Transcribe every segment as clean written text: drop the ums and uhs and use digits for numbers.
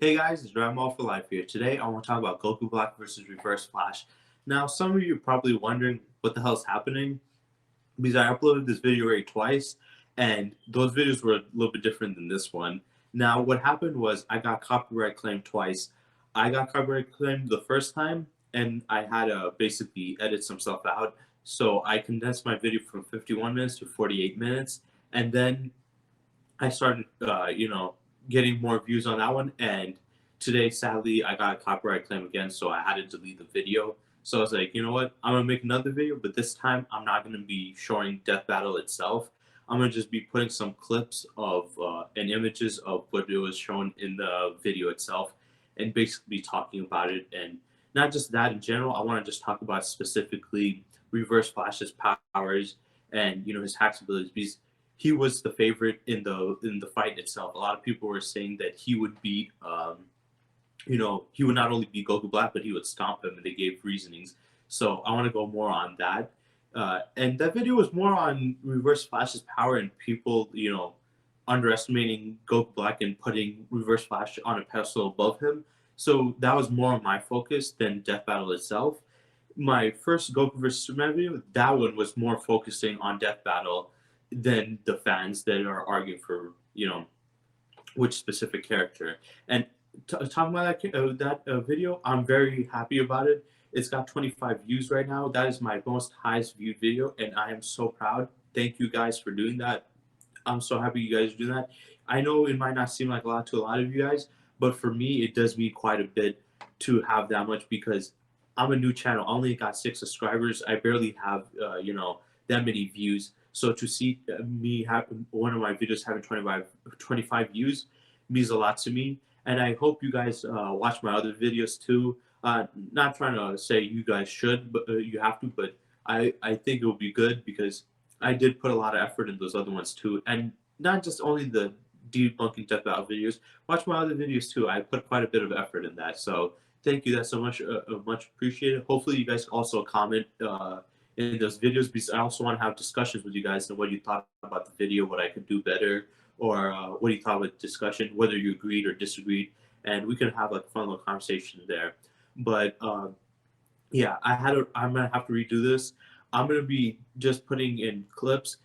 Hey guys, it's Dragon Ball for Life here. Today I want to talk about Goku Black versus Reverse Flash. Now, some of you are probably wondering what the hell is happening because I uploaded this video already twice, and those videos were a little bit different than this one. Now, what happened was I got copyright claimed twice. I got copyright claimed the first time, and I had to basically edit some stuff out. So I condensed my video from 51 minutes to 48 minutes, and then I started, getting more views on that one. And today, sadly, I got a copyright claim again, so I had to delete the video. So I was like, you know what? I'm gonna make another video, but this time I'm not gonna be showing Death Battle itself. I'm gonna just be putting some clips of and images of what it was shown in the video itself, and basically talking about it. And not just that in general. I want to just talk about specifically Reverse Flash's powers and his hacks abilities because he was the favorite in the fight itself. A lot of people were saying that he would beat, he would not only beat Goku Black, but he would stomp him, and they gave reasonings. So I want to go more on that. And that video was more on Reverse Flash's power and people, underestimating Goku Black and putting Reverse Flash on a pedestal above him. So that was more of my focus than Death Battle itself. My first Goku versus Superman video, that one was more focusing on Death Battle than the fans that are arguing for which specific character. And talking about that video, I'm very happy about it. It's got 25 views right now. That is my most highest viewed video, and I am so proud. Thank you guys for doing that. I'm so happy you guys do that. I know it might not seem like a lot to a lot of you guys, but for me, it does mean quite a bit to have that much because I'm a new channel. I only got 6 subscribers. I barely have, that many views. So to see me have one of my videos having 25 views means a lot to me. And I hope you guys watch my other videos too. Not trying to say you guys should, but you have to. But I think it will be good because I did put a lot of effort in those other ones too, and not just only the debunking Death Battle videos. Watch my other videos too. I put quite a bit of effort in that. So thank you. That's so much much appreciated. Hopefully you guys also comment in those videos because I also want to have discussions with you guys and what you thought about the video, what I could do better, or what you thought about the discussion, whether you agreed or disagreed, and we can have like a fun little conversation there. But yeah, I'm gonna have to redo this. I'm gonna be just putting in clips.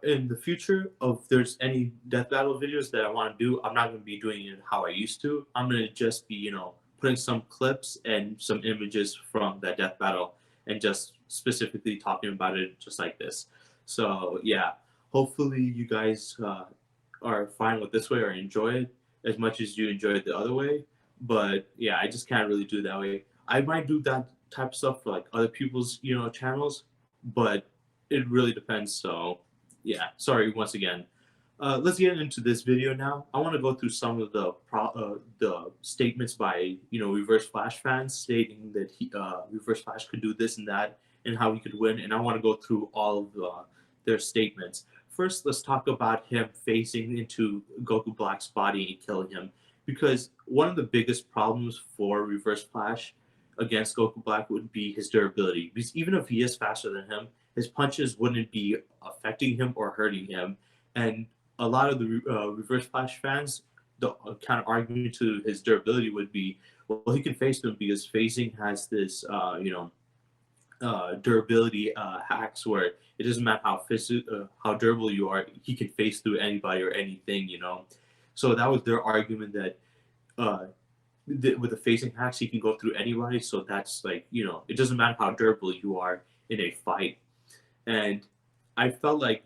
In the future, if there's any Death Battle videos that I want to do, I'm not gonna be doing it how I used to. I'm gonna just be, putting some clips and some images from that Death Battle and just specifically talking about it just like this. So yeah, hopefully you guys are fine with this way or enjoy it as much as you enjoyed the other way. But yeah, I just can't really do it that way. I might do that type of stuff for like other people's channels, but it really depends. So yeah, sorry once again. Let's get into this video now. I want to go through some of the statements by Reverse Flash fans stating that Reverse Flash could do this and that and how he could win. And I want to go through all of their statements. First, let's talk about him facing into Goku Black's body and killing him, because one of the biggest problems for Reverse Flash against Goku Black would be his durability. Because even if he is faster than him, his punches wouldn't be affecting him or hurting him. And a lot of the Reverse Flash fans, the kind of argument to his durability would be, well, he can face them because phasing has this, durability hacks where it doesn't matter how durable you are, he can face through anybody or anything. So that was their argument that uh, with the facing hacks, he can go through anybody. So that's like, it doesn't matter how durable you are in a fight. And I felt like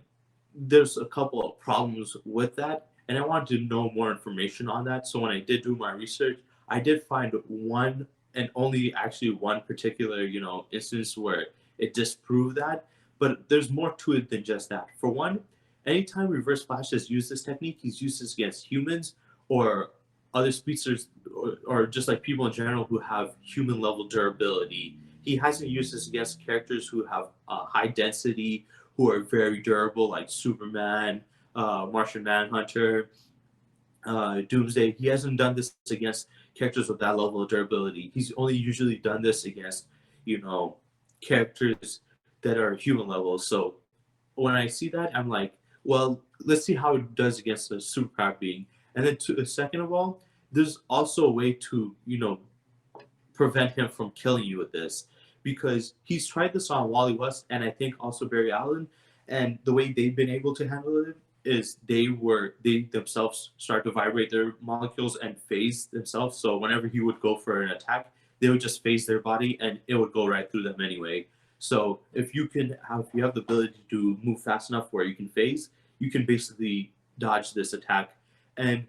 there's a couple of problems with that, and I wanted to know more information on that. So when I did do my research, I did find one and only actually one particular, instance where it disproved that. But there's more to it than just that. For one, anytime Reverse Flash has used this technique, he's used this against humans or other speedsters or just like people in general who have human level durability. He hasn't used this against characters who have high density, who are very durable, like Superman, Martian Manhunter, Doomsday. He hasn't done this against characters with that level of durability. He's only usually done this against, characters that are human level. So when I see that, I'm like, well, let's see how it does against a superpower being. And then second of all, there's also a way to, prevent him from killing you with this, because he's tried this on Wally West and I think also Barry Allen, and the way they've been able to handle it is they themselves start to vibrate their molecules and phase themselves. So whenever he would go for an attack, they would just phase their body and it would go right through them anyway. So if you have the ability to move fast enough where you can phase, you can basically dodge this attack. And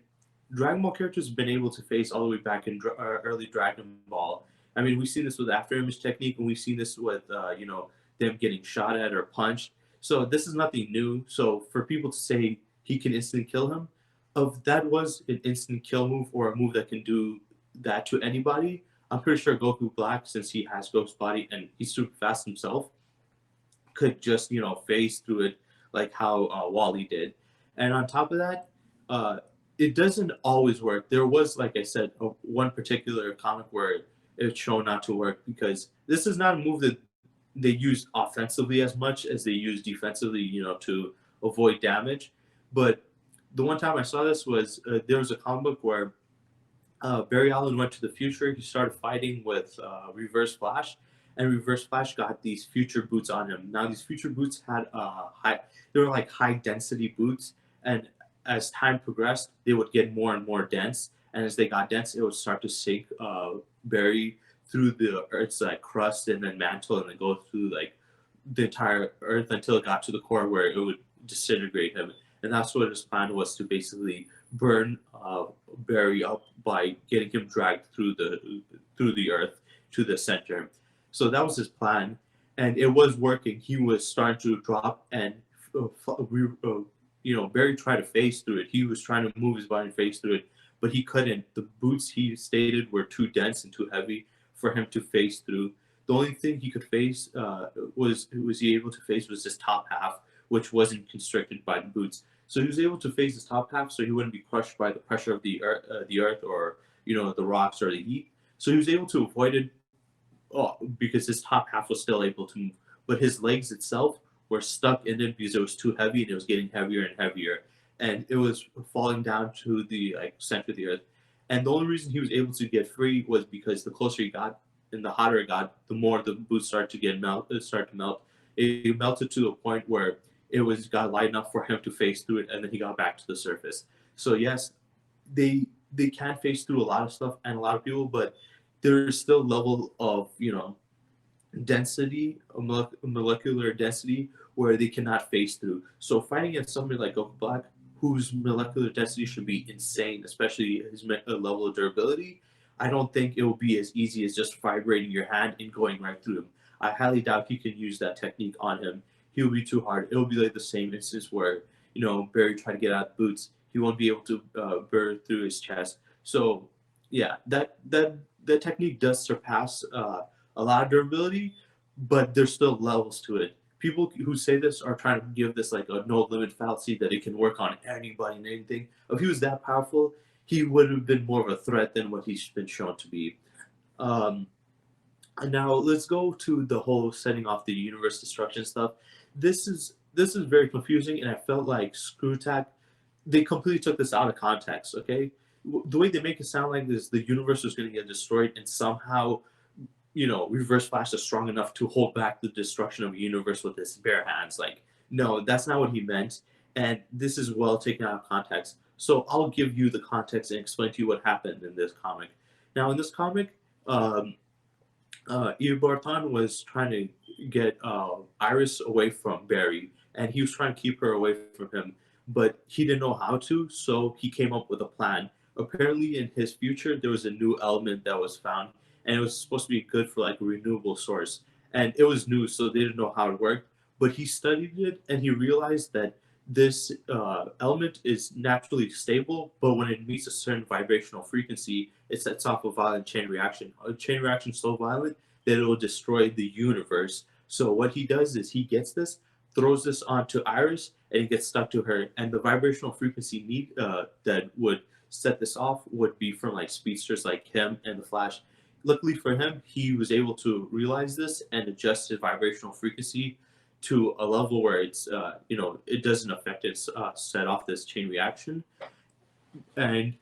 Dragon Ball characters have been able to face all the way back in early Dragon Ball. I mean, we've seen this with After Image technique, and we've seen this with them getting shot at or punched. So this is nothing new. So for people to say he can instantly kill him, if that was an instant kill move or a move that can do that to anybody, I'm pretty sure Goku Black, since he has Ghost Body and he's super fast himself, could just phase through it like how Wally did. And on top of that, uh, it doesn't always work. There was, like I said, one particular comic where it's shown not to work because this is not a move that they use offensively as much as they use defensively, to avoid damage. But the one time I saw this was there was a comic book where Barry Allen went to the future. He started fighting with Reverse Flash, and Reverse Flash got these future boots on him. Now these future boots had they were like high density boots, and as time progressed, they would get more and more dense. And as they got dense, it would start to sink Barry through the Earth's like crust and then mantle, and then go through like the entire Earth until it got to the core where it would disintegrate him. And that's what his plan was, to basically burn Barry up by getting him dragged through the Earth to the center. So that was his plan, and it was working. He was starting to drop, and Barry tried to phase through it. He was trying to move his body and phase through it, but he couldn't. The boots, he stated, were too dense and too heavy for him to phase through. The only thing he could phase was he able to phase was his top half, which wasn't constricted by the boots. So he was able to phase his top half, so he wouldn't be crushed by the pressure of the earth or the rocks or the heat. So he was able to avoid it, because his top half was still able to move, but his legs itself were stuck in it because it was too heavy and it was getting heavier and heavier, and it was falling down to the center of the earth. And the only reason he was able to get free was because the closer he got and the hotter it got, the more the boots started to melt. It melted to a point where it was got light enough for him to phase through it, and then he got back to the surface. So yes, they can phase through a lot of stuff and a lot of people, but there's still level of density, molecular density, where they cannot phase through. So fighting against somebody like Goku Black, whose molecular density should be insane, especially his level of durability, I don't think it will be as easy as just vibrating your hand and going right through him. I highly doubt you can use that technique on him. He will be too hard. It will be like the same instance where Barry tried to get out the boots. He won't be able to burn through his chest. So yeah, that technique does surpass a lot of durability, but there's still levels to it. People who say this are trying to give this like a no limit fallacy that it can work on anybody and anything. If he was that powerful, he would have been more of a threat than what he's been shown to be. Um, Now let's go to the whole setting off the universe destruction stuff. This is very confusing, and I felt like ScrewTac, they completely took this out of context. Okay, the way they make it sound like this, the universe is going to get destroyed, and somehow Reverse Flash is strong enough to hold back the destruction of the universe with his bare hands. Like, no, that's not what he meant, and this is well taken out of context. So I'll give you the context and explain to you what happened in this comic. Now, in this comic, Barton was trying to get Iris away from Barry, and he was trying to keep her away from him, but he didn't know how to, so he came up with a plan. Apparently, in his future, there was a new element that was found, and it was supposed to be good for like a renewable source. And it was new, so they didn't know how it worked. But he studied it, and he realized that this element is naturally stable, but when it meets a certain vibrational frequency, it sets off a violent chain reaction. A chain reaction so violent that it will destroy the universe. So what he does is he gets this, throws this onto Iris, and it gets stuck to her. And the vibrational frequency that would set this off would be from like speedsters like him and the Flash. Luckily for him, he was able to realize this and adjust his vibrational frequency to a level where it's it doesn't affect it, set off this chain reaction. And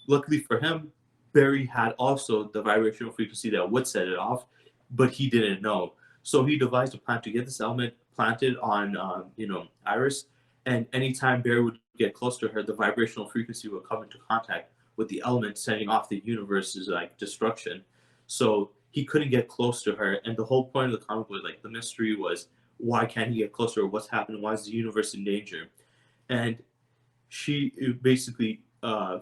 Luckily for him, Barry had also the vibrational frequency that would set it off, but he didn't know. So he devised a plan to get this element planted on, Iris, and anytime Barry would get close to her, the vibrational frequency would come into contact with the element, setting off the universe's like destruction. So he couldn't get close to her, and the whole point of the comic was like the mystery was why can't he get closer? What's happening? Why is the universe in danger? And she basically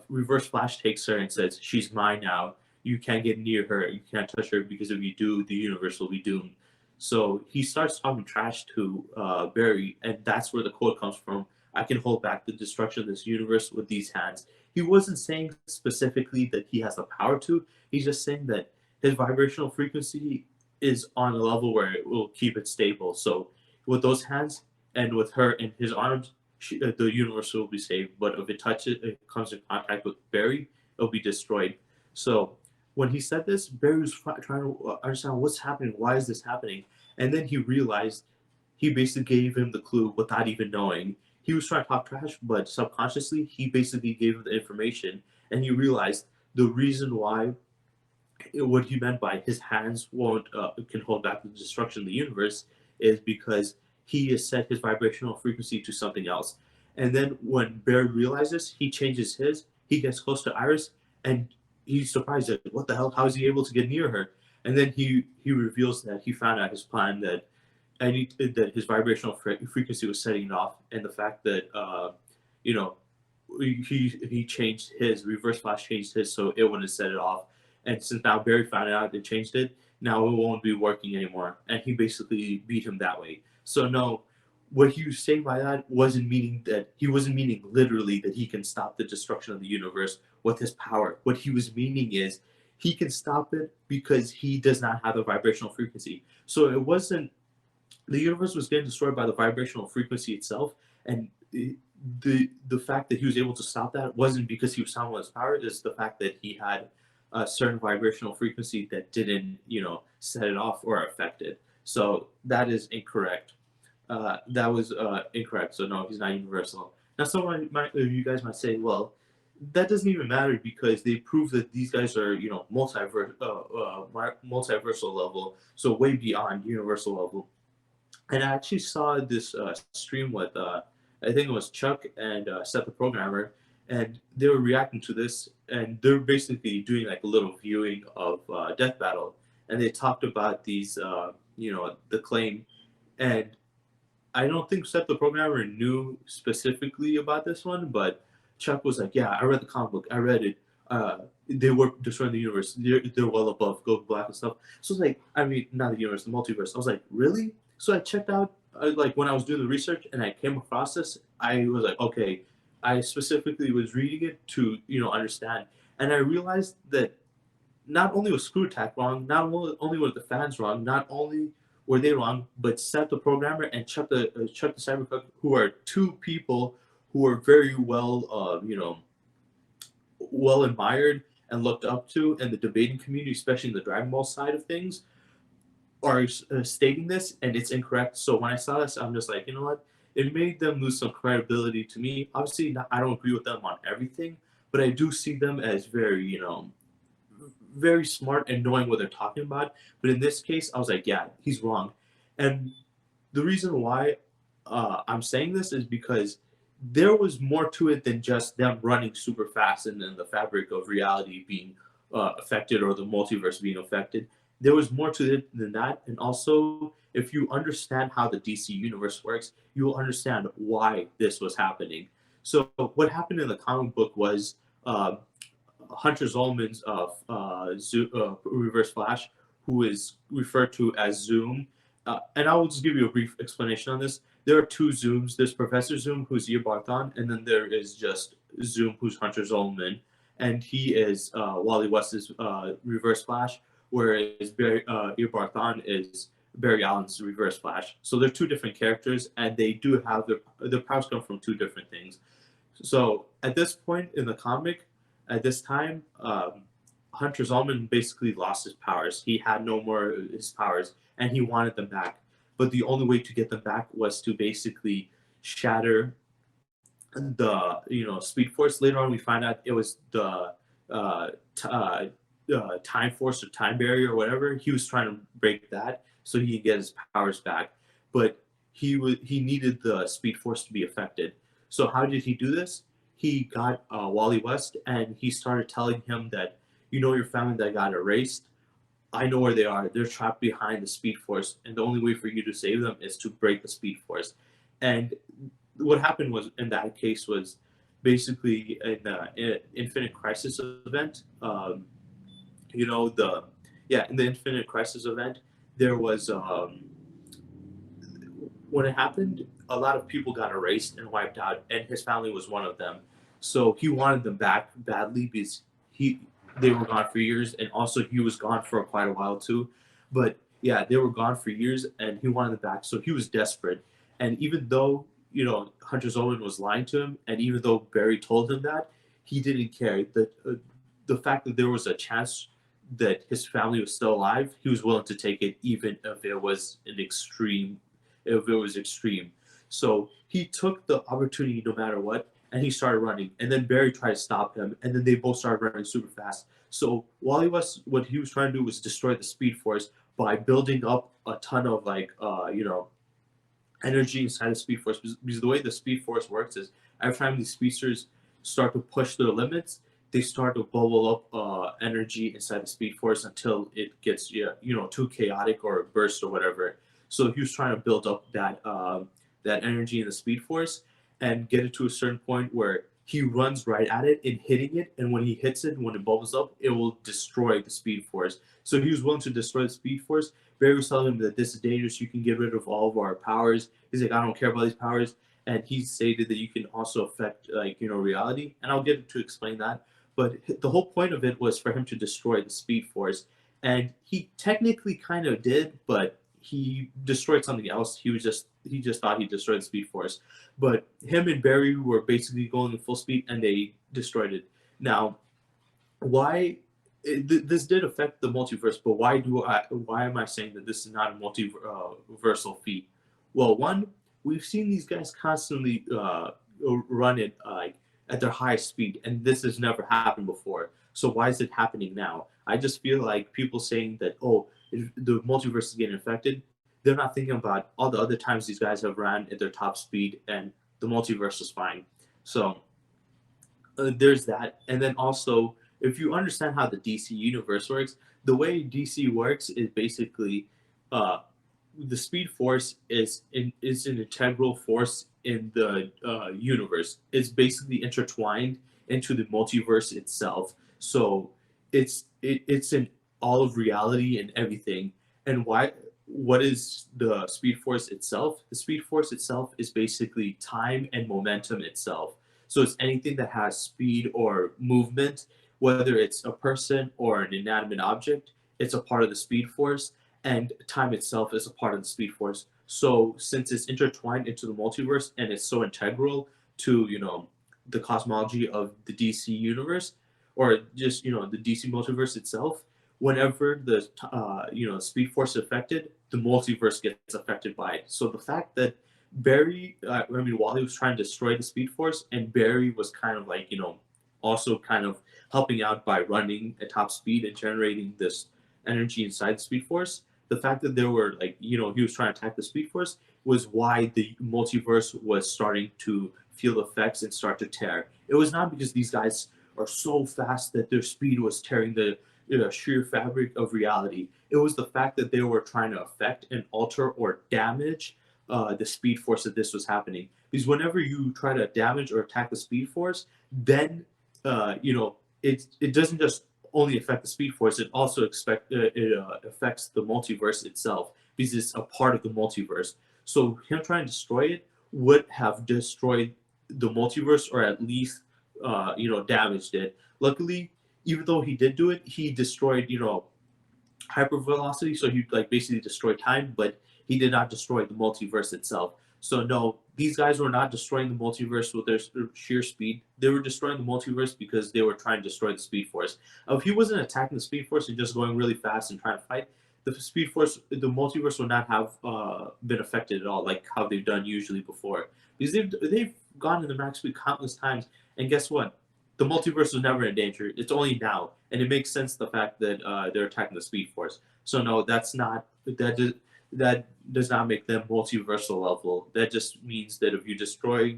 Reverse Flash takes her and says, "She's mine now. You can't get near her. You can't touch her because if you do, the universe will be doomed." So he starts talking trash to Barry, and that's where the quote comes from. I can hold back the destruction of this universe with these hands. He wasn't saying specifically that he has the power to. He's just saying that his vibrational frequency is on a level where it will keep it stable. So with those hands and with her in his arms, the universe will be saved. But if it comes in contact with Barry, it'll be destroyed. So when he said this, Barry was trying to understand what's happening. Why is this happening? And then he realized he basically gave him the clue without even knowing. He was trying to talk trash, but subconsciously, he basically gave him the information, and he realized the reason why what he meant by his hands won't can hold back the destruction of the universe is because he has set his vibrational frequency to something else. And then when Barry realizes, he changes his. He gets close to Iris, and he's surprised that what the hell? How is he able to get near her? And then he reveals that he found out his plan that his vibrational frequency was setting it off, and the fact that you know he changed his Reverse Flash changed his so it wouldn't set it off. And since now Barry found out they changed it, now it won't be working anymore. And he basically beat him that way. So no, what he was saying by that wasn't meaning literally that he can stop the destruction of the universe with his power. What he was meaning is he can stop it because he does not have the vibrational frequency. So it wasn't the universe was getting destroyed by the vibrational frequency itself, and the fact that he was able to stop that wasn't because he was someone his power. It's the fact that he had a certain vibrational frequency that didn't set it off or affect it. So that is incorrect. That was incorrect. So no, he's not universal. Now, someone might, you guys might say, well, that doesn't even matter because they prove that these guys are, multiversal level, so way beyond universal level. And I actually saw this stream with, I think it was Chuck and Seth the Programmer, and they were reacting to this, and they're basically doing like a little viewing of Death Battle, and they talked about these, the claim, and I don't think Seth the Programmer knew specifically about this one, but Chuck was like, "Yeah, I read the comic book. I read it. They were destroying the universe. They're well above Goku Black and stuff." So it's like, I mean, not the universe, the multiverse. I was like, "Really?" So I checked out, like when I was doing the research, and I came across this. I was like, "Okay." I specifically was reading it to understand, and I realized that not only was Screw Attack wrong, not only were the fans wrong, not only were they wrong, but Seth the Programmer and Chuck the Cybercook, who are two people who are very well, well admired and looked up to in the debating community, especially in the Dragon Ball side of things, are stating this, and it's incorrect. So when I saw this, I'm just like, you know what? It made them lose some credibility to me. Obviously, I don't agree with them on everything, but I do see them as very, very smart and knowing what they're talking about. But in this case, I was like, yeah, he's wrong. And the reason why I'm saying this is because there was more to it than just them running super fast and then the fabric of reality being affected or the multiverse being affected. There was more to it than that. And also, if you understand how the DC universe works, you will understand why this was happening. So, what happened in the comic book was Hunter Zolman's Reverse Flash, who is referred to as Zoom. And I will just give you a brief explanation on this. There are two Zooms. There's Professor Zoom, who's Barthon, and then there is just Zoom, who's Hunter Zolman. And he is Wally West's Reverse Flash, whereas Barthon is Barry Allen's Reverse Flash. So they're two different characters, and they do have their powers come from two different things. So at this point in the comic, at this time, Hunter Zolman basically lost his powers. He had no more of his powers, and he wanted them back. But the only way to get them back was to basically shatter the Speed Force. Later on, we find out it was time force or time barrier or whatever. He was trying to break that so he could get his powers back, but he needed the Speed Force to be affected. So how did he do this? He got Wally West and he started telling him that your family that got erased. I know where they are. They're trapped behind the Speed Force, and the only way for you to save them is to break the Speed Force. And what happened was in that case was basically in the Infinite Crisis event. You know the Yeah, in the Infinite Crisis event, there was when it happened, a lot of people got erased and wiped out, and his family was one of them. So he wanted them back badly because he they were gone for years, and also he was gone for quite a while too. But yeah, they were gone for years, and he wanted them back. So he was desperate. And even though Hunter Zolan was lying to him, and even though Barry told him that, he didn't care. The fact that there was a chance that his family was still alive, he was willing to take it, even if it was extreme. So he took the opportunity no matter what, and he started running. And then Barry tried to stop him, and then they both started running super fast. So Wally West, what he was trying to do was destroy the Speed Force by building up a ton of energy inside the Speed Force. Because the way the Speed Force works is every time these speedsters start to push their limits, they start to bubble up energy inside the Speed Force until it gets too chaotic or a burst or whatever. So he was trying to build up that energy in the Speed Force and get it to a certain point where he runs right at it and hitting it, and when he hits it, when it bubbles up, it will destroy the Speed Force. So he was willing to destroy the Speed Force. Barry was telling him that this is dangerous. You can get rid of all of our powers. He's like, I don't care about these powers. And he stated that you can also affect reality. And I'll get to explain that. But the whole point of it was for him to destroy the Speed Force. And he technically kind of did, but he destroyed something else. He just thought he destroyed the Speed Force. But him and Barry were basically going at full speed and they destroyed it. Now, why this did affect the multiverse, but why am I saying that this is not a multiversal feat? Well, one, we've seen these guys constantly run it at their highest speed, and this has never happened before. So why is it happening now? I just feel like people saying that, oh, the multiverse is getting affected, they're not thinking about all the other times these guys have ran at their top speed and the multiverse is fine. So there's that. And then also, if you understand how the DC universe works, the way DC works is basically uh, the Speed Force is an integral force in the universe. It's basically intertwined into the multiverse itself. So it's in all of reality and everything. And what is the Speed Force itself? The Speed Force itself is basically time and momentum itself. So it's anything that has speed or movement, whether it's a person or an inanimate object, it's a part of the Speed Force, and time itself is a part of the Speed Force. So since it's intertwined into the multiverse and it's so integral to the cosmology of the DC universe, or just the DC multiverse itself, whenever the Speed Force is affected, the multiverse gets affected by it. So the fact that Wally was trying to destroy the Speed Force, and Barry was kind of like also kind of helping out by running at top speed and generating this energy inside the Speed Force. The fact that there were he was trying to attack the Speed Force was why the multiverse was starting to feel effects and start to tear. It was not because these guys are so fast that their speed was tearing the sheer fabric of reality. It was the fact that they were trying to affect and alter or damage the Speed Force that this was happening. Because whenever you try to damage or attack the Speed Force, then it doesn't just only affect the Speed Force; it also affects the multiverse itself because it's a part of the multiverse. So him trying to destroy it would have destroyed the multiverse, or at least damaged it. Luckily, even though he did do it, he destroyed hypervelocity, so he basically destroyed time, but he did not destroy the multiverse itself. So no, these guys were not destroying the multiverse with their sheer speed. They were destroying the multiverse because they were trying to destroy the Speed Force. If he wasn't attacking the Speed Force and just going really fast and trying to fight, the multiverse would not have been affected at all, like how they've done usually before. Because they've gone in the max speed countless times, and guess what? the multiverse was never in danger. It's only now, and it makes sense the fact that they're attacking the Speed Force. So no, that does not make them multiversal level. That just means that if you destroy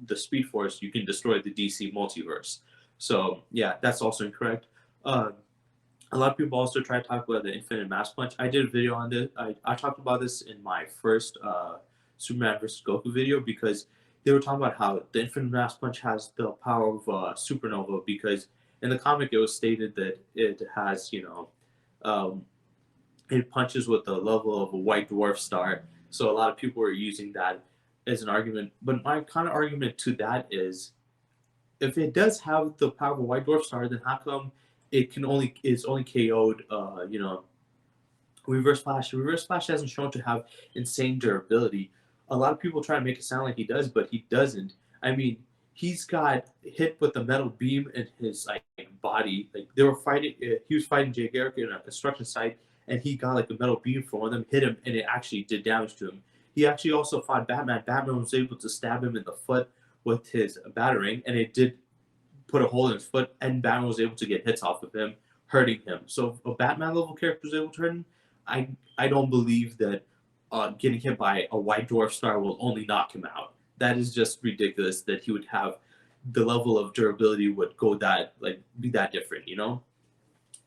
the Speed Force, you can destroy the DC multiverse. So yeah, that's also incorrect. Uh, a lot of people also try to talk about the infinite mass punch. I did a video on this. I talked about this in my first Superman versus Goku video because they were talking about how the infinite mass punch has the power of supernova because in the comic it was stated that it has, um, it punches with the level of a white dwarf star. So a lot of people were using that as an argument. But my kind of argument to that is if it does have the power of a white dwarf star, then how come it's only KO'd Reverse Flash. Reverse Flash hasn't shown to have insane durability. A lot of people try to make it sound like he does, but he doesn't. I mean, he's got hit with a metal beam in his like body. Like they were fighting. He was fighting Jay Garrick in a construction site, and he got like a metal beam from one of them, hit him, and it actually did damage to him. He actually also fought Batman. Batman was able to stab him in the foot with his batarang, and it did put a hole in his foot, and Batman was able to get hits off of him, hurting him. So if a Batman level character was able to hurt him, I don't believe that getting hit by a white dwarf star will only knock him out. That is just ridiculous that he would have the level of durability would go that like be that different,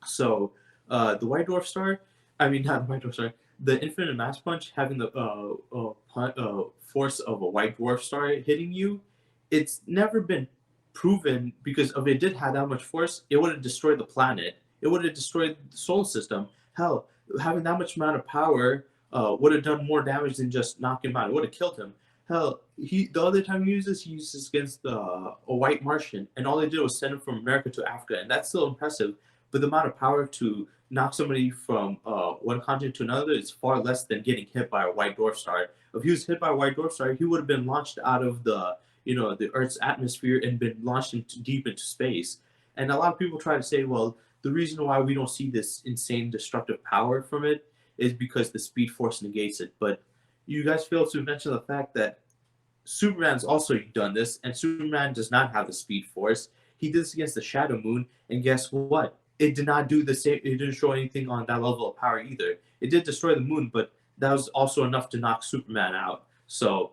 So the white dwarf star, I mean not the white dwarf star, the infinite mass punch having the force of a white dwarf star hitting you, it's never been proven because if it did have that much force, it would have destroyed the planet. It would have destroyed the solar system. Hell, having that much amount of power would have done more damage than just knocking him out. It would have killed him. Hell, the other time he uses against a white Martian, and all they did was send him from America to Africa, and that's still impressive. But the amount of power to knock somebody from one continent to another is far less than getting hit by a white dwarf star. If he was hit by a white dwarf star, he would have been launched out of the Earth's atmosphere and been launched deep into space. And a lot of people try to say, well, the reason why we don't see this insane destructive power from it is because the Speed Force negates it. But you guys fail to mention the fact that Superman's also done this, and Superman does not have the Speed Force. He did this against the Shadow Moon, and guess what? It did not do the same. It didn't show anything on that level of power either. It did destroy the moon, but that was also enough to knock Superman out. So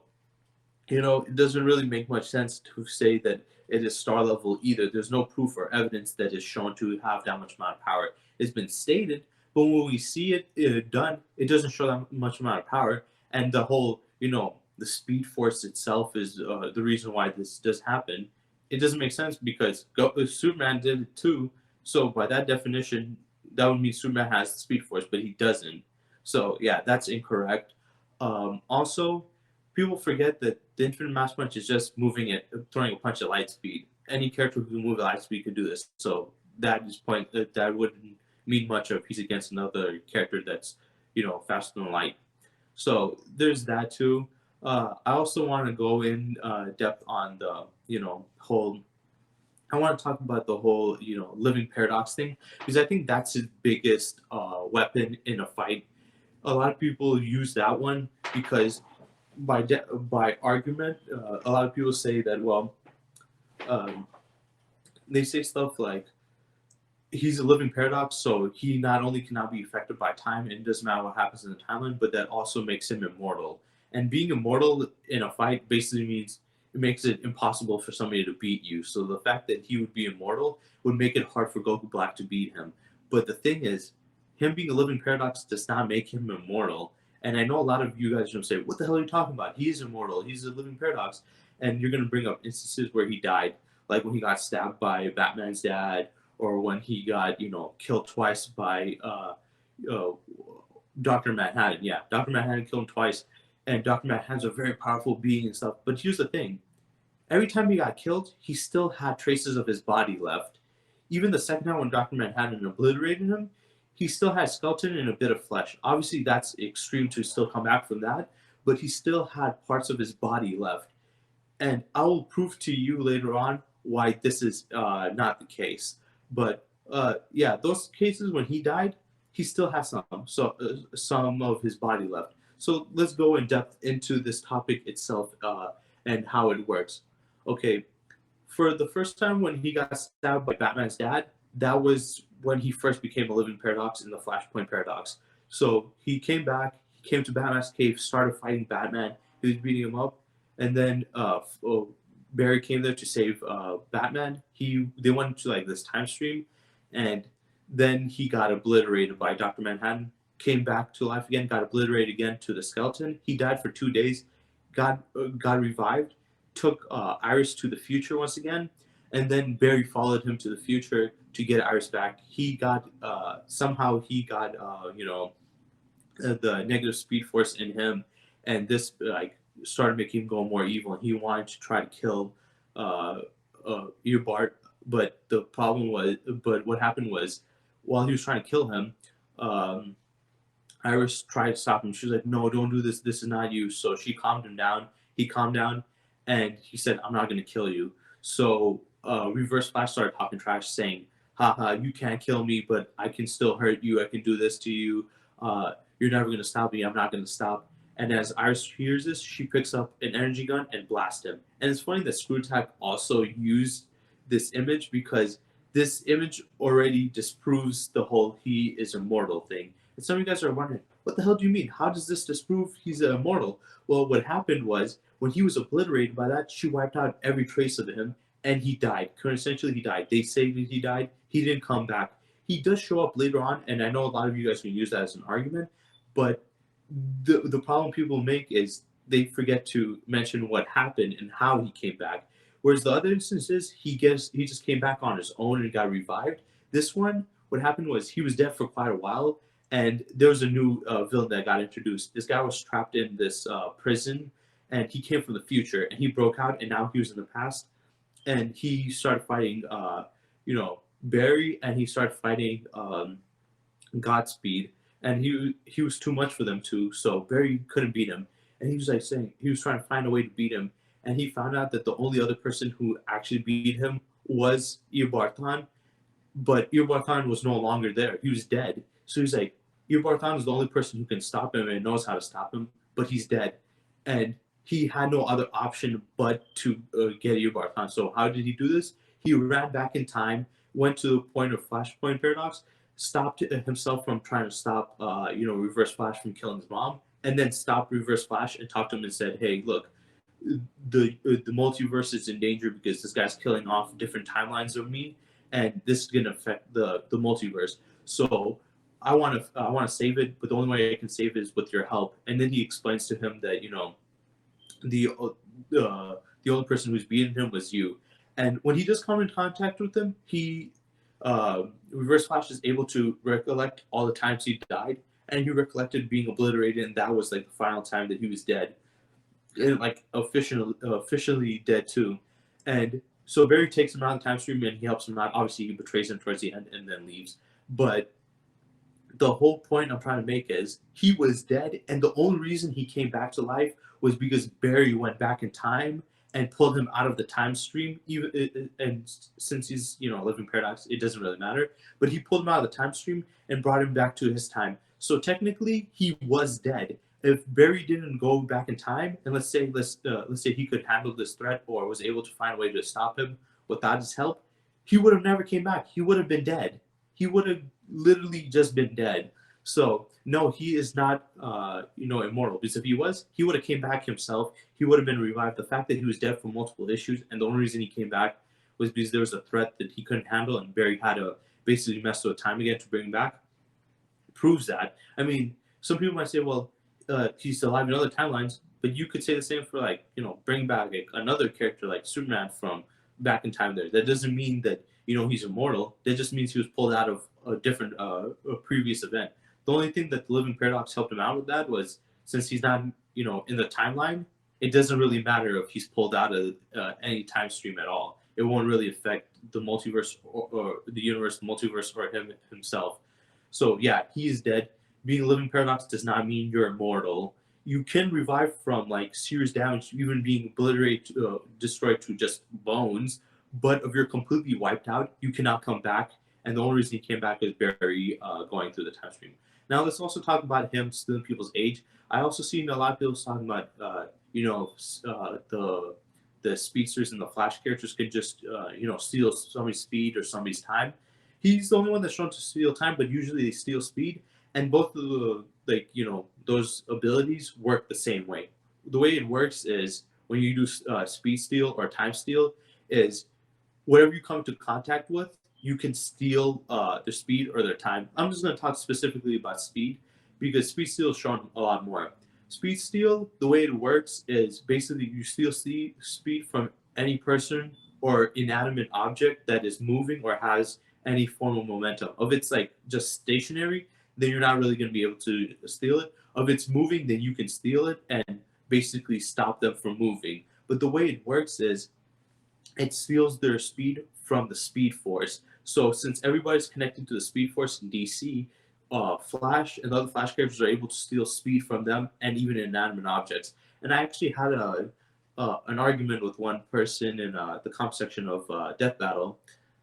it doesn't really make much sense to say that it is star level either. There's no proof or evidence that is shown to have that much amount of power. It's been stated, but when we see it done, it doesn't show that much amount of power. And the whole, the Speed Force itself is the reason why this does happen. It doesn't make sense because Superman did it too. So by that definition, that would mean Superman has the Speed Force, but he doesn't. So yeah, that's incorrect. Also, people forget that the infinite mass punch is just throwing a punch at light speed. Any character who can move at light speed could do this. So that wouldn't mean much if he's against another character that's faster than light. So there's that too. I also want to go in depth on the whole. I want to talk about the whole living paradox thing because I think that's his biggest weapon in a fight. A lot of people use that one because by argument, a lot of people say that um, they say stuff like he's a living paradox, so he not only cannot be affected by time, and it doesn't matter what happens in the timeline, but that also makes him immortal. And being immortal in a fight basically means it makes it impossible for somebody to beat you. So the fact that he would be immortal would make it hard for Goku Black to beat him. But the thing is, him being a living paradox does not make him immortal. And I know a lot of you guys are going to say, what the hell are you talking about? He's immortal. He's a living paradox. And you're going to bring up instances where he died, like when he got stabbed by Batman's dad, or when he got, killed twice by Dr. Manhattan. Yeah, Dr. Manhattan killed him twice. And Dr. Manhattan's a very powerful being and stuff. But here's the thing. Every time he got killed, he still had traces of his body left. Even the second time when Dr. Manhattan obliterated him, he still had skeleton and a bit of flesh. Obviously, that's extreme to still come back from that, but he still had parts of his body left. And I will prove to you later on why this is not the case. But yeah, those cases when he died, he still has some of his body left. So let's go in depth into this topic itself and how it works. Okay, for the first time when he got stabbed by Batman's dad, that was when he first became a living paradox in the Flashpoint paradox. So he came back, he came to Batman's cave, started fighting Batman. He was beating him up, and then Barry came there to save Batman. They went to like this time stream, and then he got obliterated by Doctor Manhattan. Came back to life again, got obliterated again to the skeleton. He died for 2 days, got revived, took Iris to the future once again, and then Barry followed him to the future to get Iris back. He got somehow he got the negative speed force in him, and this like started making him go more evil. And he wanted to try to kill Eobard, but what happened was, while he was trying to kill him, um, Iris tried to stop him. She was like, "No, don't do this. This is not you." So she calmed him down. He calmed down, and he said, "I'm not going to kill you." So Reverse Flash started talking trash, saying, "Haha, you can't kill me, but I can still hurt you. I can do this to you. You're never going to stop me. I'm not going to stop." And as Iris hears this, she picks up an energy gun and blasts him. And it's funny that Screwtack also used this image because this image already disproves the whole he is immortal thing. And some of you guys are wondering, what the hell do you mean? How does this disprove he's immortal? Well, what happened was when he was obliterated by that, she wiped out every trace of him, and he died. Essentially, he died. They say that he died. He didn't come back. He does show up later on, and I know a lot of you guys can use that as an argument, but the problem people make is they forget to mention what happened and how he came back. Whereas the other instances, he just came back on his own and got revived. This one, what happened was he was dead for quite a while, and there was a new villain that got introduced. This guy was trapped in this prison, and he came from the future, and he broke out, and now he was in the past, and he started fighting, Barry, and he started fighting Godspeed, and he was too much for them too. So Barry couldn't beat him, and he was like saying he was trying to find a way to beat him, and he found out that the only other person who actually beat him was Eobard, but Eobard was no longer there. He was dead. So he's like, Eobard is the only person who can stop him and knows how to stop him, but he's dead, and he had no other option but to get Eobard. So how did he do this? He ran back in time, went to the point of Flashpoint paradox, stopped himself from trying to stop, Reverse Flash from killing his mom, and then stopped Reverse Flash and talked to him and said, "Hey, look, the multiverse is in danger because this guy's killing off different timelines of me, and this is gonna affect the multiverse. So I want to save it, but the only way I can save it is with your help." And then he explains to him that the the only person who's beaten him was you. And when he does come in contact with him, he Reverse Flash is able to recollect all the times he died, and he recollected being obliterated, and that was like the final time that he was dead, and like officially dead too. And so Barry takes him out of the time stream and he helps him out. Obviously, he betrays him towards the end and then leaves. But the whole point I'm trying to make is he was dead, and the only reason he came back to life was because Barry went back in time and pulled him out of the time stream. And since he's a living paradox, it doesn't really matter. But he pulled him out of the time stream and brought him back to his time. So technically, he was dead. If Barry didn't go back in time, and let's say he could handle this threat or was able to find a way to stop him without his help, he would have never came back. He would have been dead. He would have literally just been dead. So no, he is not immortal, because if he was, he would have came back himself. He would have been revived. The fact that he was dead for multiple issues, and the only reason he came back was because there was a threat that he couldn't handle, and Barry had to basically mess with time again to bring him back, proves that. I mean, some people might say, well, he's alive in other timelines, but you could say the same for bring back another character like Superman from back in time. That doesn't mean that he's immortal. That just means he was pulled out of a different a previous event. The only thing that the Living Paradox helped him out with that was, since he's not in the timeline, it doesn't really matter if he's pulled out of any time stream at all. It won't really affect the multiverse or the universe, the multiverse, or him himself. So yeah, he is dead. Being a living paradox does not mean you're immortal. You can revive from serious damage, even being obliterated, destroyed to just bones. But if you're completely wiped out, you cannot come back. And the only reason he came back is Barry going through the time stream. Now let's also talk about him stealing people's age. I also seen a lot of people talking about, the speedsters and the Flash characters could just steal somebody's speed or somebody's time. He's the only one that's shown to steal time, but usually they steal speed, and both of the those abilities work the same way. The way it works is when you do speed steal or time steal is whatever you come into contact with, you can steal their speed or their time. I'm just going to talk specifically about speed because speed steal is shown a lot more. Speed steal, the way it works is basically you steal speed from any person or inanimate object that is moving or has any form of momentum. If it's like just stationary, then you're not really going to be able to steal it. If it's moving, then you can steal it and basically stop them from moving. But the way it works is it steals their speed from the Speed Force. So since everybody's connected to the Speed Force in DC, Flash and other Flash characters are able to steal speed from them and even inanimate objects. And I actually had an argument with one person in the comp section of Death Battle,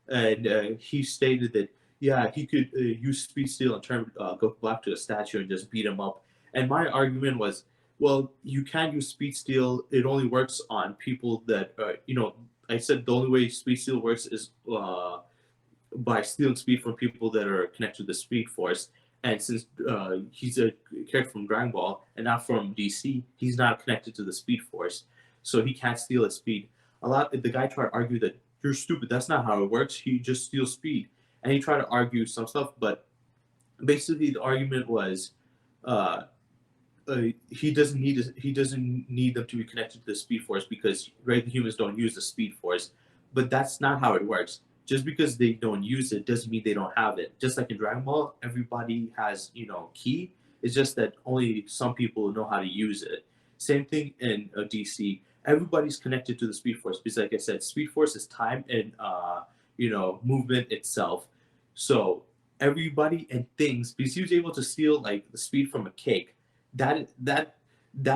and he stated that yeah he could use speed steal and turn Goku Black to a statue and just beat him up. And my argument was, well, you can't use speed steal. It only works on people that I said the only way speed steal works is by stealing speed from people that are connected to the Speed Force. And since he's a character from Dragon Ball and not from DC, he's not connected to the Speed Force, so he can't steal his speed. The guy tried to argue that you're stupid. That's not how it works. He just steals speed, and he tried to argue some stuff. But basically, the argument was uh, he doesn't need them to be connected to the Speed Force because regular humans don't use the Speed Force. But that's not how it works. Just because they don't use it doesn't mean they don't have it. Just like in Dragon Ball, everybody has ki. It's just that only some people know how to use it. Same thing in DC. Everybody's connected to the Speed Force because, like I said, Speed Force is time and movement itself. So everybody and things, because he was able to steal like the speed from a cake, that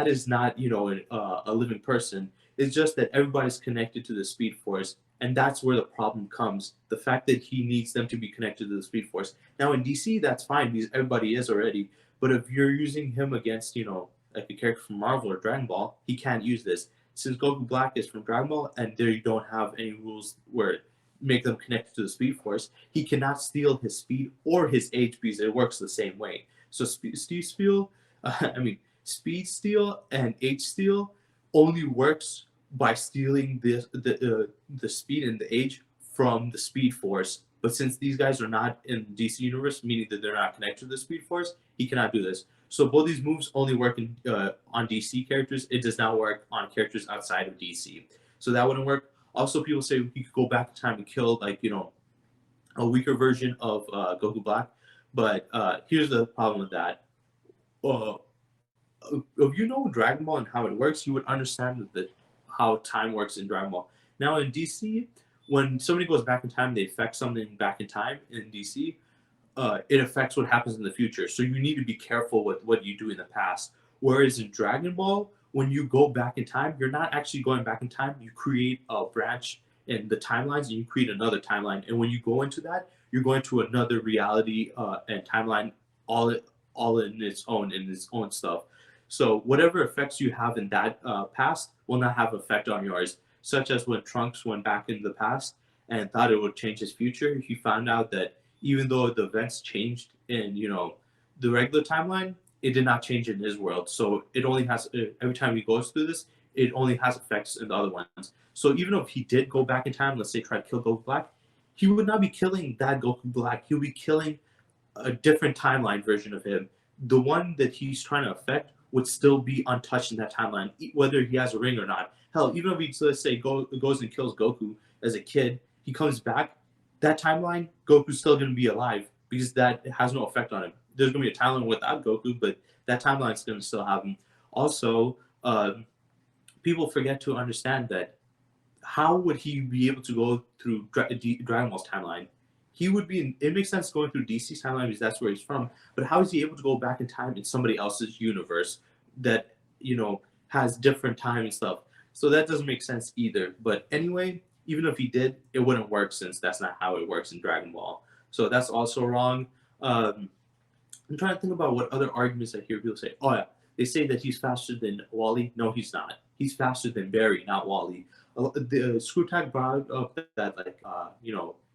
is not a living person. It's just that everybody's connected to the Speed Force, and that's where the problem comes. The fact that he needs them to be connected to the Speed Force. Now in DC, that's fine because everybody is already. But if you're using him against like a character from Marvel or Dragon Ball, he can't use this. Since Goku Black is from Dragon Ball, and there you don't have any rules where make them connected to the Speed Force, he cannot steal his speed or his age because it works the same way. So speed steal and age steal only works by stealing the speed and the age from the Speed Force. But since these guys are not in the DC universe, meaning that they're not connected to the Speed Force, he cannot do this. So both these moves only work on DC characters. It does not work on characters outside of DC. So that wouldn't work. Also, people say he could go back in time and kill a weaker version of Goku Black. But here's the problem with that. Uh, if you know Dragon Ball and how it works, you would understand how time works in Dragon Ball. Now in DC, when somebody goes back in time, they affect something back in time in DC. It affects what happens in the future. So you need to be careful with what you do in the past. Whereas in Dragon Ball, when you go back in time, you're not actually going back in time. You create a branch in the timelines and you create another timeline. And when you go into that, you're going to another reality and timeline all in its own stuff. So whatever effects you have in that past will not have effect on yours. Such as when Trunks went back in the past and thought it would change his future, he found out that even though the events changed in the regular timeline, it did not change in his world. So it only has every time he goes through this, it only has effects in the other ones. So even if he did go back in time, let's say try to kill Goku Black, he would not be killing that Goku Black. He would be killing a different timeline version of him. The one that he's trying to affect would still be untouched in that timeline, whether he has a ring or not. Hell, even if he, let's say, goes and kills Goku as a kid, he comes back, that timeline, Goku's still going to be alive because that has no effect on him. There's going to be a timeline without Goku, but that timeline's going to still have him. Also, people forget to understand that how would he be able to go through Dragon Ball's timeline? He would be. It makes sense going through DC's timeline because that's where he's from. But how is he able to go back in time in somebody else's universe that has different time and stuff? So that doesn't make sense either. But anyway, even if he did, it wouldn't work since that's not how it works in Dragon Ball. So that's also wrong. I'm trying to think about what other arguments I hear people say. Oh yeah, they say that he's faster than Wally. No, he's not. He's faster than Barry, not Wally. The Screw Tag brought up that like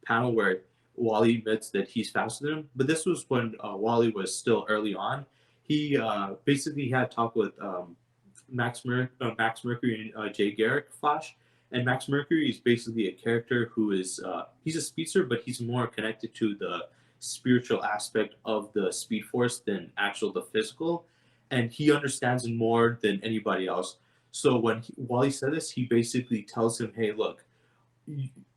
panel where Wally admits that he's faster than him, but this was when Wally was still early on. He basically had talk with Max Mercury and Jay Garrick Flash. And Max Mercury is basically a character who is he's a speedster, but he's more connected to the spiritual aspect of the Speed Force than actual the physical, and he understands it more than anybody else. So while he said this, he basically tells him, "Hey, look,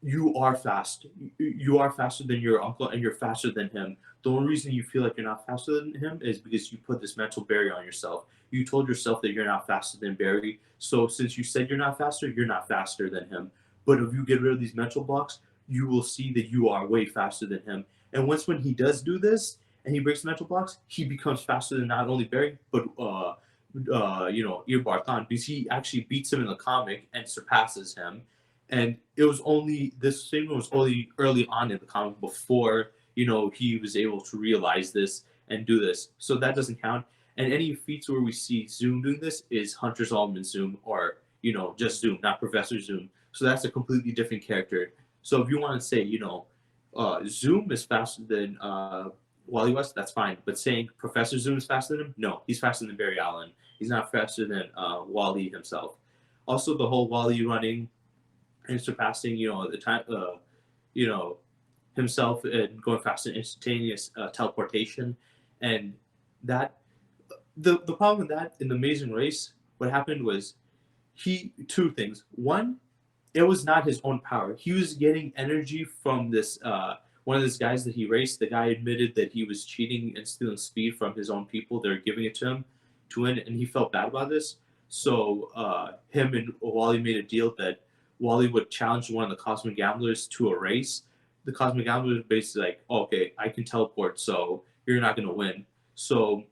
you are fast. You are faster than your uncle, and you're faster than him. The only reason you feel like you're not faster than him is because you put this mental barrier on yourself. You told yourself that you're not faster than Barry. So since you said you're not faster than him. But if you get rid of these mental blocks, you will see that you are way faster than him. And once when he does do this and he breaks the mental blocks, he becomes faster than not only Barry but Barthan, because he actually beats him in the comic and surpasses him. And it was only this statement was only early on in the comic before he was able to realize this and do this. So that doesn't count. And any feats where we see Zoom doing this is Hunter Zolman Zoom, or just Zoom, not Professor Zoom. So that's a completely different character. So if you want to say Zoom is faster than Wally West, that's fine. But saying Professor Zoom is faster than him, no, he's faster than Barry Allen. He's not faster than Wally himself. Also, the whole Wally running and surpassing, the time, himself and going faster, instantaneous teleportation, and that the problem with that in the Amazing Race, what happened was two things. One, it was not his own power. He was getting energy from this one of these guys that he raced. The guy admitted that he was cheating and stealing speed from his own people. They're giving it to him to win, and he felt bad about this. So him and Wally made a deal that Wally would challenge one of the Cosmic Gamblers to a race. The Cosmic Gambler is basically like, oh, okay, I can teleport, so you're not going to win. So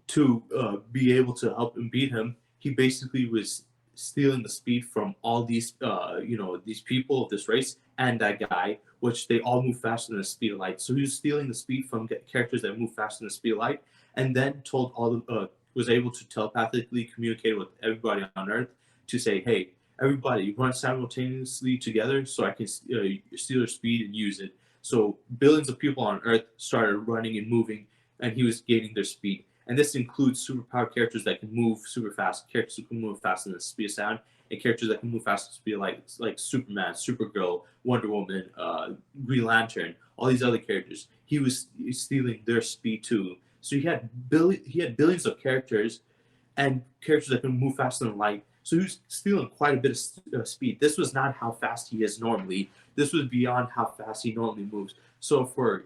to be able to help him beat him, he basically was stealing the speed from all these, these people of this race and that guy, which they all move faster than the speed of light. So he was stealing the speed from characters that move faster than the speed of light, and then told was able to telepathically communicate with everybody on Earth to say, hey, everybody run simultaneously together so I can steal your speed and use it. So billions of people on Earth started running and moving, and he was gaining their speed. And this includes superpowered characters that can move super fast, characters who can move faster than the speed of sound, and characters that can move faster than the speed of light, like Superman, Supergirl, Wonder Woman, Green Lantern, all these other characters. He was stealing their speed too. So he had billions of characters and characters that can move faster than light. So he was stealing quite a bit of speed. This was not how fast he is normally. This was beyond how fast he normally moves. So for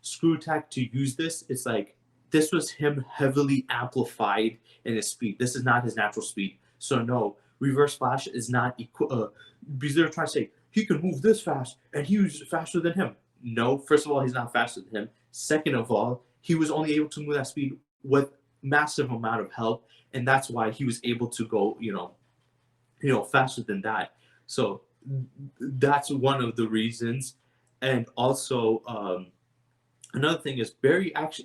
Screw Attack to use this, it's like this was him heavily amplified in his speed. This is not his natural speed. So no, Reverse Flash is not because they're trying to say he can move this fast and he was faster than him. No, first of all, he's not faster than him. Second of all, he was only able to move that speed with massive amount of help, and that's why he was able to go faster than that. So that's one of the reasons. And also another thing is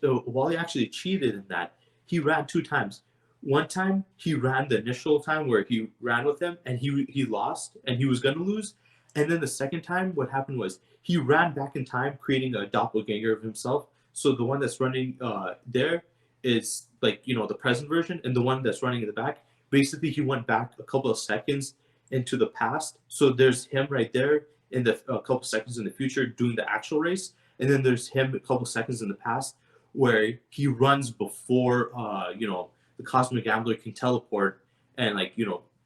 Wally actually cheated in that he ran two times. One time he ran the initial time where he ran with him and he lost and he was gonna lose. And then the second time, what happened was he ran back in time, creating a doppelganger of himself. So the one that's running there is like the present version, and the one that's running in the back, basically he went back a couple of seconds into the past. So there's him right there in the a couple seconds in the future doing the actual race, and then there's him a couple seconds in the past where he runs before the Cosmic Gambler can teleport and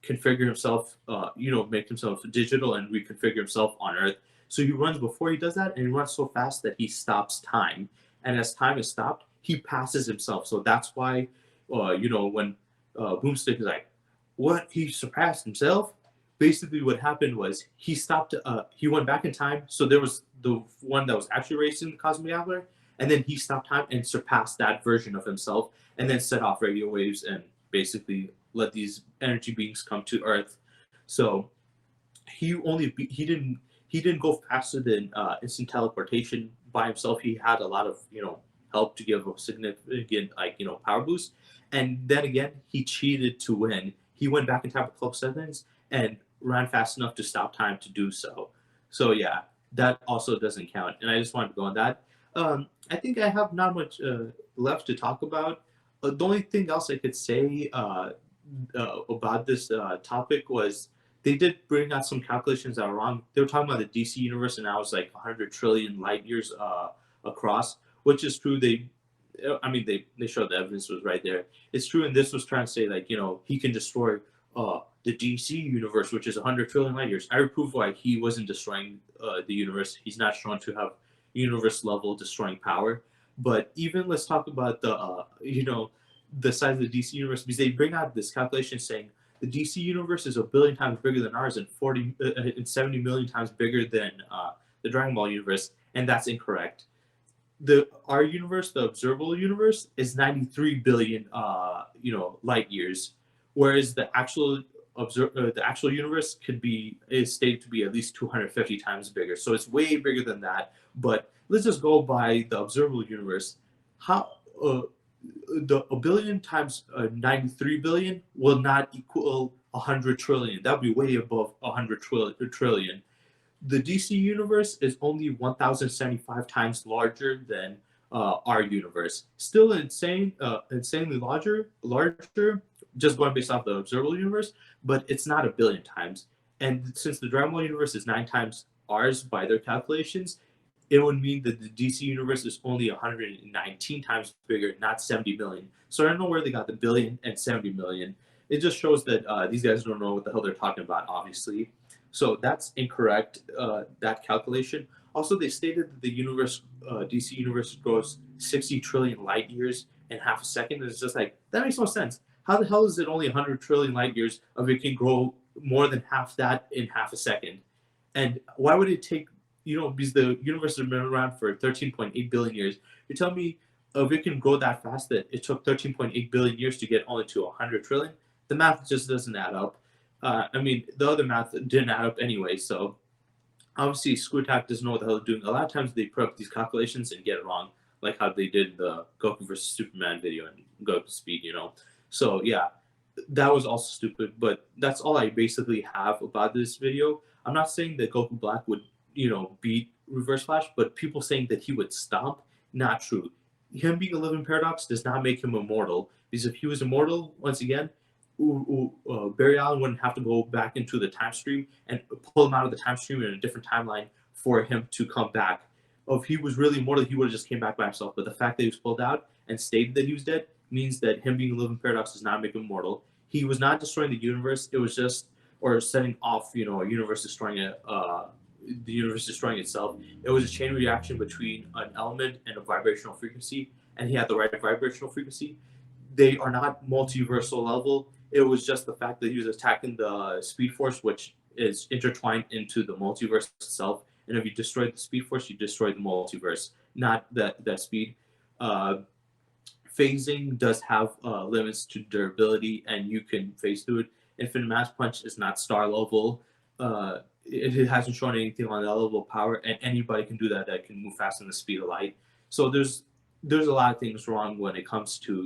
configure himself, make himself digital and reconfigure himself on Earth. So he runs before he does that, and he runs so fast that he stops time. And as time is stopped, he passes himself. So that's why, when Boomstick is like, what? He surpassed himself? Basically, what happened was he stopped, he went back in time. So there was the one that was actually racing the Cosmic Gambler, and then he stopped time and surpassed that version of himself, and then set off radio waves and basically let these energy beings come to Earth. So he didn't go faster than instant teleportation by himself. He had a lot of help to give a significant power boost, and then again he cheated to win. He went back in time a couple seconds and ran fast enough to stop time to do so. So yeah, that also doesn't count. And I just wanted to go on that. I think I have not much left to talk about. The only thing else I could say about this topic was they did bring out some calculations that were wrong. They were talking about the DC universe, and I was like 100 trillion light years across, which is true. I mean, they showed the evidence was right there. It's true, and this was trying to say like he can destroy the DC universe, which is 100 trillion light years. I would prove why he wasn't destroying the universe. He's not shown to have universe level destroying power. But even let's talk about the size of the DC universe, because they bring out this calculation saying the DC universe is a billion times bigger than ours and 70 million times bigger than the Dragon Ball universe, and that's incorrect. Our universe, the observable universe, is 93 billion light years, whereas the actual universe is stated to be at least 250 times bigger. So it's way bigger than that. But let's just go by the observable universe. How a billion times 93 billion will not equal 100 trillion. That would be way above 100 trillion. The DC universe is only 1,075 times larger than our universe. Still insanely larger, just going based off the observable universe, but it's not a billion times. And since the Dragon Ball universe is 9 times ours by their calculations, it would mean that the DC universe is only 119 times bigger, not 70 million. So I don't know where they got the billion and 70 million. It just shows that these guys don't know what the hell they're talking about, obviously. So that's incorrect, that calculation. Also, they stated that the DC universe grows 60 trillion light years in half a second. And it's just like, that makes no sense. How the hell is it only 100 trillion light years if it can grow more than half that in half a second? And why would it take, because the universe has been around for 13.8 billion years. You're telling me if it can grow that fast that it took 13.8 billion years to get only to 100 trillion? The math just doesn't add up. I mean, the other math didn't add up anyway, so obviously Screw Attack doesn't know what the hell they're doing. A lot of times they put up these calculations and get it wrong, like how they did the Goku versus Superman video and Goku Speed. So yeah, that was also stupid, but that's all I basically have about this video. I'm not saying that Goku Black would, beat Reverse Flash, but people saying that he would stomp, not true. Him being a living paradox does not make him immortal, because if he was immortal, once again, Barry Allen wouldn't have to go back into the time stream and pull him out of the time stream in a different timeline for him to come back. If he was really immortal, he would have just came back by himself. But the fact that he was pulled out and stated that he was dead means that him being a living paradox does not make him immortal. He was not destroying the universe. It was just, or setting off, a universe destroying it, the universe destroying itself. It was a chain reaction between an element and a vibrational frequency, and he had the right vibrational frequency. They are not multiversal level. It was just the fact that he was attacking the Speed Force, which is intertwined into the multiverse itself. And if you destroy the Speed Force, you destroy the multiverse, not that speed. Uh, Phasing does have limits to durability, and you can phase through it. Infinite Mass Punch is not star level. It hasn't shown anything on that level of power, and anybody can do that can move faster than the speed of light. So there's a lot of things wrong when it comes to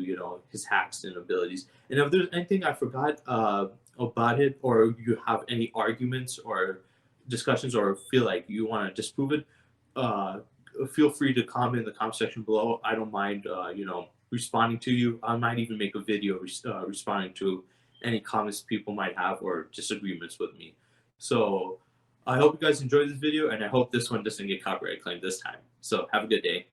his hacks and abilities. And if there's anything I forgot about it, or you have any arguments or discussions, or feel like you want to disprove it, feel free to comment in the comment section below. I don't mind responding to you. I might even make a video responding to any comments people might have or disagreements with me. So I hope you guys enjoyed this video, and I hope this one doesn't get copyright claimed this time. So have a good day.